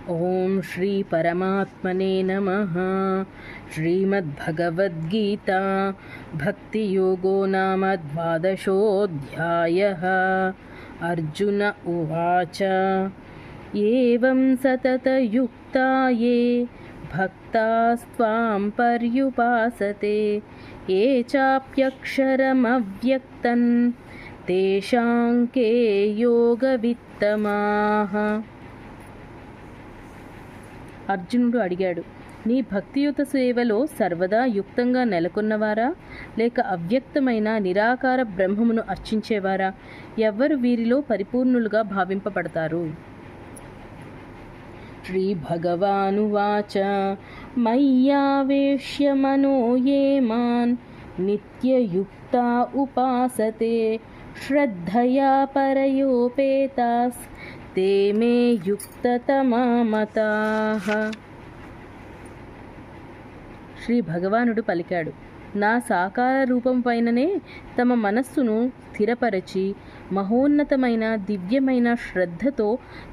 ఓం శ్రీ పరమాత్మనే నమః. శ్రీమద్భగవద్గీత భక్తియోగో నామ ద్వాదశోऽధ్యాయः. అర్జున ఉవాచ ఏవం సతతయుక్తా యే భక్తాస్త్వాం పర్యుపాసతే ఏ చాప్యక్షరమవ్యక్తం తేషాం కే యోగవిత్తమాః. అర్జునుడు అడిగాడు, నీ భక్తియుత సేవలో సర్వదా యుక్తంగా నెలకొన్నవారా, లేక అవ్యక్తమైన నిరాకార బ్రహ్మమును అర్చించేవారా? ఎవ్వరు వీరిలో పరిపూర్ణులుగా భావింపబడతారు? శ్రీ భగవానువాచ మయ్యావేశ్య మనో యే మాన్ నిత్యయుక్తా ఉపాసతే శ్రద్ధయా పరయోపేతాస్ తే మే యుక్తతమా మతాః. శ్రీ భగవానుడు పలికాడు, నా సాకార రూపం పైననే తమ మనస్సును స్థిరపరచి మహోన్నతమైన దివ్యమైన శ్రద్ధతో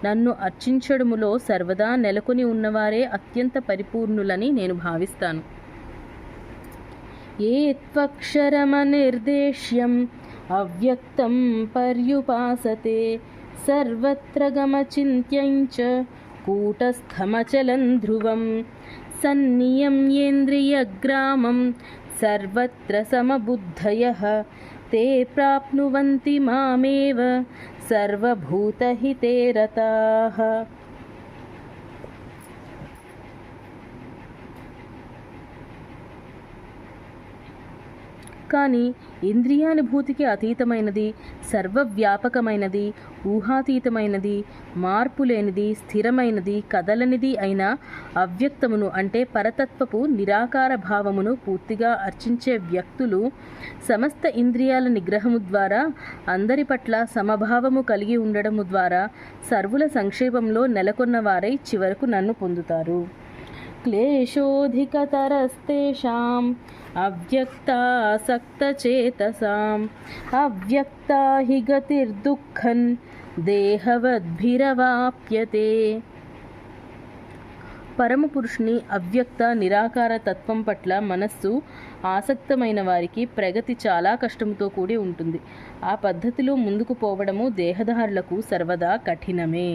నన్ను అర్చించడములో సర్వదా నెలకొని ఉన్నవారే అత్యంత పరిపూర్ణులని నేను భావిస్తాను. ఏ త్వక్షరమనిర్దేశ్యం అవ్యక్తం పర్యుపాసతే సర్వత్ర గమచింత్యం చ కూటస్థమచలం ధ్రువం సన్నియమ్యేంద్రియగ్రామం సర్వత్ర సమబుద్ధయః తే ప్రాప్నువంతి మామేవ సర్వభూతహితే రతాః. కానీ ఇంద్రియానుభూతికి అతీతమైనది, సర్వవ్యాపకమైనది, ఊహాతీతమైనది, మార్పులేనిది, స్థిరమైనది, కదలనిది అయిన అవ్యక్తమును అంటే పరతత్వపు నిరాకార భావమును పూర్తిగా అర్చించే వ్యక్తులు సమస్త ఇంద్రియాల నిగ్రహము ద్వారా, అందరి పట్ల సమభావము కలిగి ఉండడము ద్వారా సర్వుల సంక్షేమంలో నెలకొన్నవారై చివరకు నన్ను పొందుతారు. క్లేశోధికతరస్తేషాం అవ్యక్తాసక్తచేతసాం అవ్యక్తా హి గతిర్దుఃఖం దేహవద్భిరవాప్యతే. పరమపురుషుని అవ్యక్త నిరాకార తత్వం పట్ల మనస్సు ఆసక్తమైన వారికి ప్రగతి చాలా కష్టంతో కూడి ఉంటుంది. ఆ పద్ధతిలో ముందుకు పోవడము దేహధారులకు సర్వదా కఠినమే.